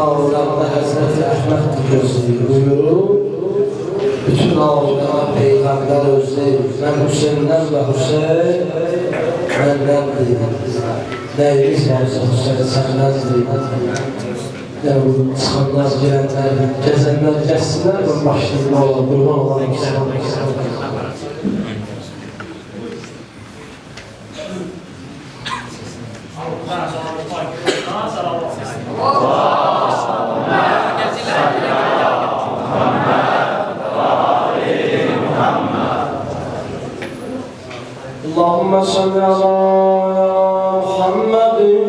alemde Hazreti Ahmet gözlüyor buyurur. Bütün alemde peygamber özleyir. Ben Hüseyin'den ve Hüseyin benden değil. Neyimiz varsa Hüseyin senden değil. Yani bu çıkanlar, girenler, gezenler geçsinler. Bu başlığında olan, kurban olan ikisi. Allahümme salli ala Muhammedin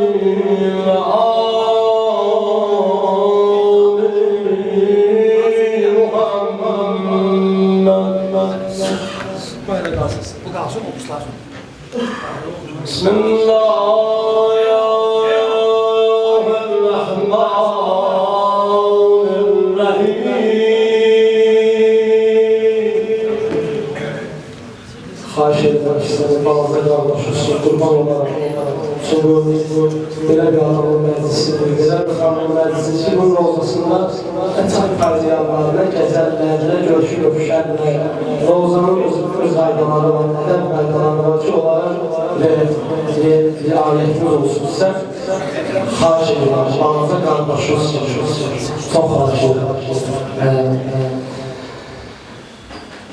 ve ali Muhammed. Böyle kalsın. Bu kalsın olmuşlar. Xahiş etmek istedim, bazı kardeşler kurban olarak sonra belə bir adamın məclisi, belə bir xanımın məclisi ki, bunun rozasında ətak qardiyanlarına, gəzəllərlə, görüşərlər. Rozanın öz qaydaları var, ədəb qaydaları var ki, onlara riayətiniz olsun. Sən xahiş edirəm, bazı qardaşlar çox xahiş edirəm.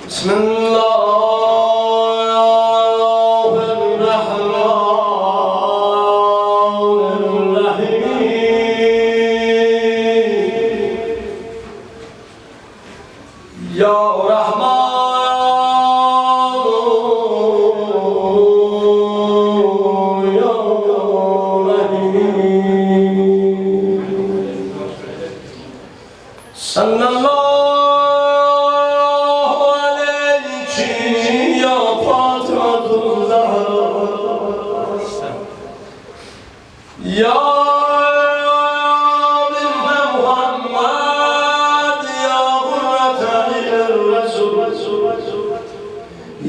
Bismillah. Ya Rahman, Ya Rahim, sallallahu aleyhi ya Fatiha'tul Zahra, ya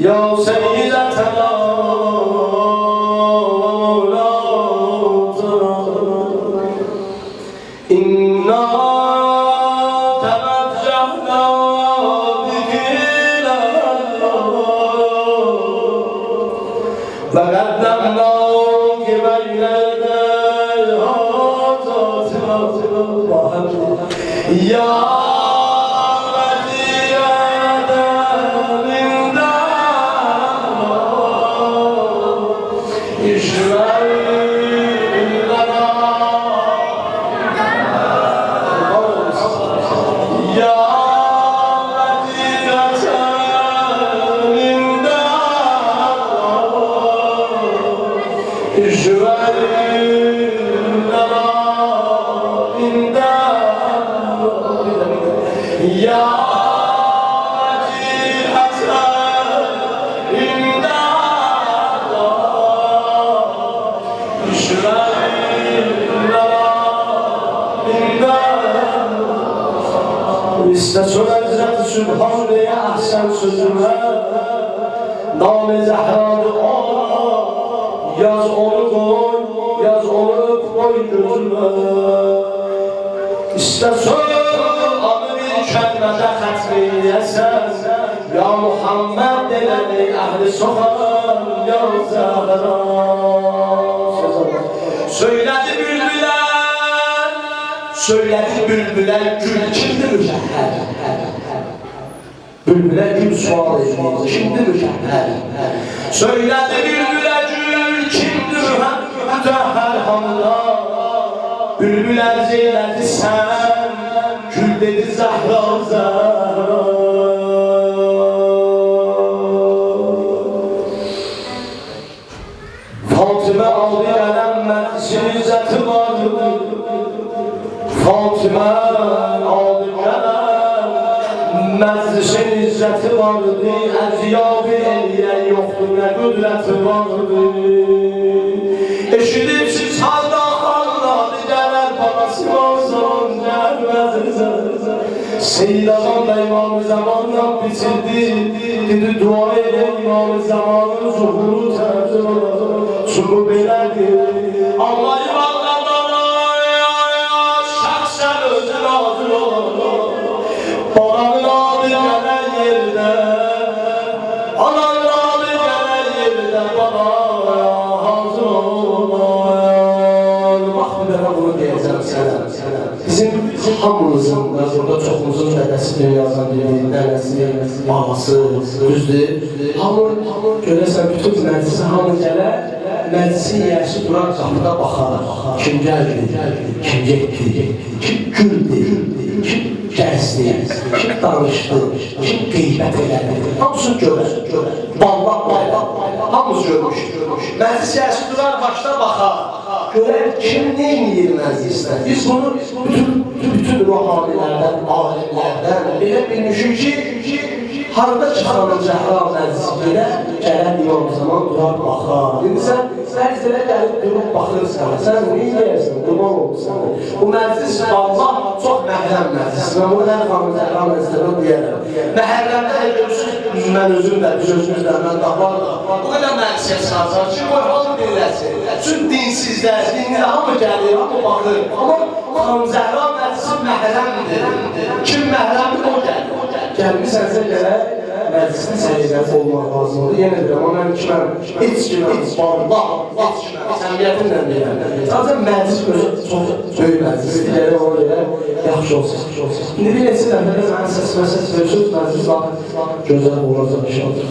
Ya Seyyidetena İnna teveccehna bikilâ ve gaddemnâki beyne yedey hâzatina Ya İstesun Hazreti Sübhane'ye ahsen sözüme Nam-ı Zehra'nı al Yaz onu koy, yaz onu öp koy gözüme İstesun adı bir kelmede hatmiyesen Ya Muhammed deneni ehli sokar Ya Zehra Söyledi bülbüler Söyledi bülbüler gül kimdi müşahher Bülbüler gül sual ediyor kimdi müşahher Söyledi bülbüler gül kimdi mütehher hamda Bülbüler zeyledi sen Gül dedi Zahra Zahra Fatıma aldı elenmez İzzeti vardı Fatıma aldı Məclisin izzəti vardı, əziyabı eləyə yoxdur, nə qüdrəti vardı. Eşidibsiz halda xanladı, gələr babası olsun, gəlməz. Seyyid Ağam da İmam-ı Zamanla bitirdi, dedi dua elə İmam-ı Zamanın zuhuru tərcih olar, çünki belədir. Allah İmamlardan şəxsən hamımızın, burada çoxumuzun dədəsi dünyadan gedir, nənəsi, babası, düzdür. Hamı görəsən bütün məclisi hamı gələr, məclisin yiyəsi duran qapıda baxar. Kim gəldi, kim getdi, kim güldü, kim gəzdi, kim danışdı, kim qeybət elədi. Hamısını görər. Vallahi, hamımız görmüşük. Məclis yiyəsi durar, başda baxar. Görər kim neyini məclisdə. Biz bunu bütün ruhanilərdən, alimlərdən belə bilmişik ki, harada çıxanın Zəhra məclisi gələn imam zaman durar, baxar. İndi sən məclisə gəlib durub baxırsan, sən neyi deyərsən, qurban olursan. Bu məclis Allah çox məhrəm məclis. Mən bunu hər xanım Zəhra məclisində deyərəm. Məhərrəmdə hər görürsünüz, mən özüm də, biz özümüzdən, mən daxlarla. Bu qədər məclisə çıxarsan ki, qoy hamı dinləsin. Çünki dinsizlər, dinli hamı gəlir, hamı baxır. Amma xanım Zəhra məclisi məhrəmdir. Kim məhrəmdir, o gəlir. Gəlmisənsə gələr, məclisin səhiyyəsi olmaq lazımdır. Yenə deyirəm, amma mən kiməm, heç kiməm, vallah, heç kiməm, səmiyyətimlə deyirəm. Sadəcə məclis özü çox böyük məclisdir, gəlir ona görə yaxşı olsun. İndi bir neçə dəfədə mənim səsimə səs verirsiniz, məclis gözəl olacaq inşallah.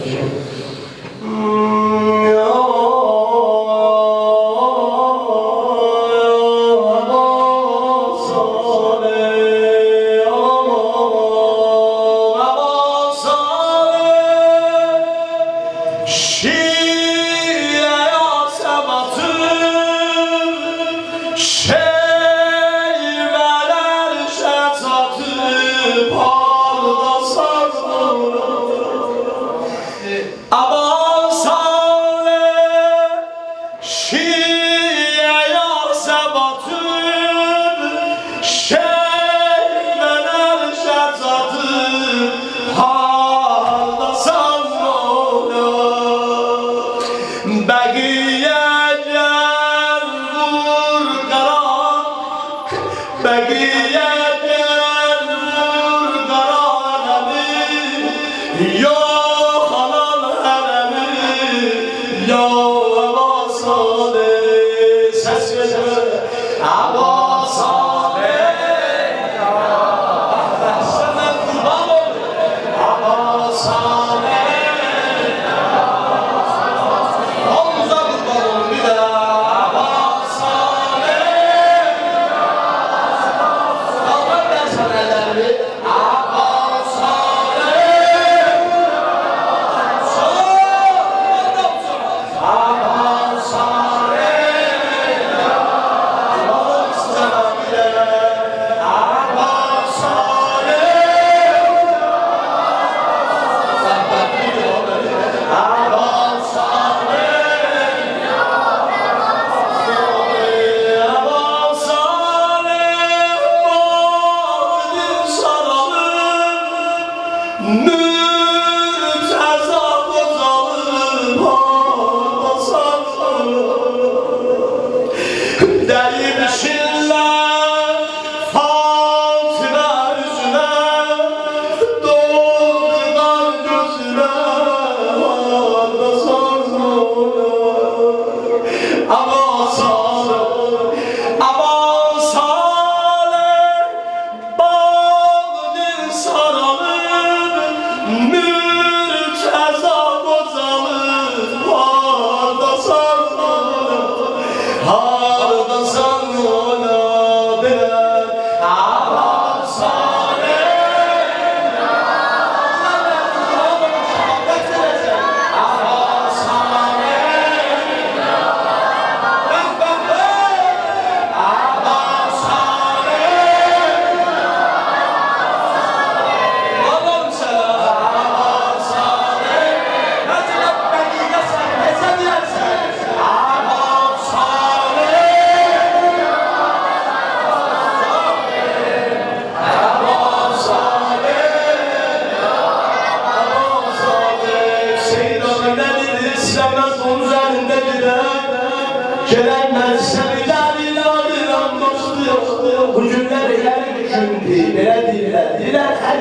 Bu günlər elə bir gündür, belə deyirlər. Deyirlər, hər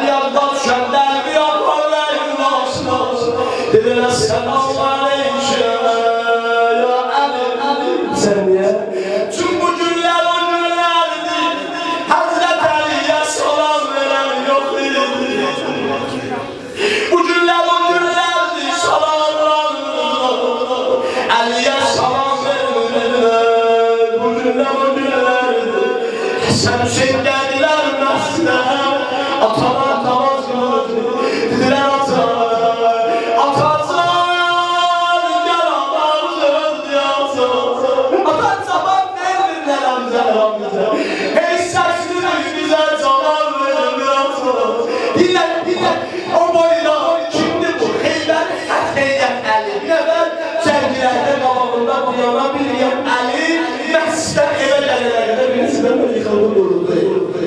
yazda düşəndə, bir yarparların olsun. Deyirlər, selamun aleyküm, ya əlim. Sən niyə? Çünki bu günlər o günlərdir, Əliyə salam vermirlər, bu günlərdir. Həsən Hüseyin gəldilər məscidə, atalar namaz qılırdı, dedilər atacan, gəl anamız öldü yatsın. Ata cavab vermirlər əmzəramıza, ey səksiniz bizə cavab vermir yatsın. Dinlər, o boyda kimdir bu? Xeybər Hətheyyət Əli. Bir əvvəl cəngirəkdə qabağında bu yana bir yan Əli, məsciddən evə gəlirəkdə birisindən mən yıxıldı dururdu.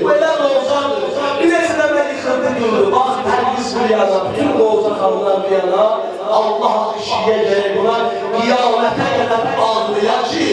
Bu elə Rozandır. Birisindən mən yıxıldı dururdu. Bax, tərqis bir yana, bütün Rozan xanımlar bir yana, Allah kişiyə gerək buna qiyamətə qədər ağlayar ki,